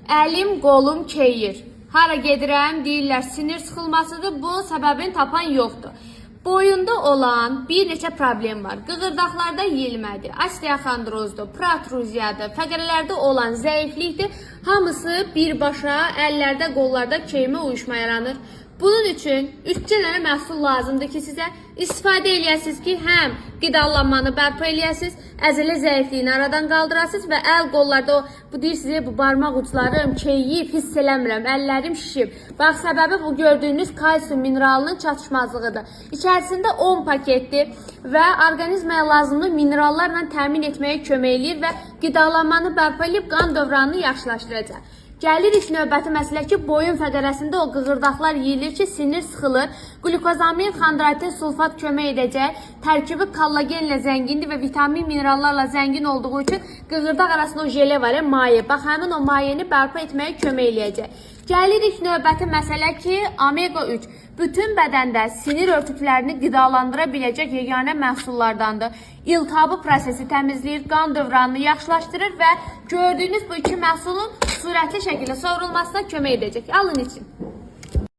Əlim, qolum keyir. Hara gedirəm, deyirlər sinir sıxılmasıdır. Bunun səbəbini tapan yoxdur. Boyunda olan bir neçə problem var. Qığırdaqlarda yeyilmədir, osteoxondrozdur, protruziyadır, fəqərələrdə olan zəiflikdir. Hamısı birbaşa əllərdə, qollarda keymə uyuşma yaranır. Bunun üçün 3 dənə məhsul lazımdır ki, sizə istifadə eləyəsiniz ki, həm qidalanmanı bərpa eləyəsiniz, əzələ zəifliyini aradan qaldırasınız və əl qollarda bu deyirsiniz, bu barmaq uclarım keyiyib, hiss eləmirəm, əllərim şişib. Bax, səbəbi bu gördüyünüz kalsium mineralının çatışmazlığıdır. İçərisində 10 paketdir və orqanizmaya lazımlı minerallarla təmin etməyə kömək eləyir və qidalanmanı bərpa eləyib qan dövranını yaxşılaşdıracaq. Gəlirik növbəti məsələ ki, boyun fəqərəsində o qığırdaqlar yeyilir ki, sinir sıxılır. Glukozamin, xondratin, sulfat kömək edəcək. Tərkibi kollagenlə zəngindir və vitamin, minerallarla zəngin olduğu üçün qığırdaq arasında o jele var, maye. Bax, həmin o mayeni bərpa etməyə kömək eləyəcək. Gəlirik növbəti məsələ ki, omega 3. Bütün bədəndə sinir örtüklərini qidalandıra biləcək yeganə məhsullardandır. İltihabı prosesi təmizləyir, qan dövranını yaxşılaşdırır və gördüyünüz bu iki məhsulun sürətli şəkildə sovrulmasına kömək edəcək. Alın için.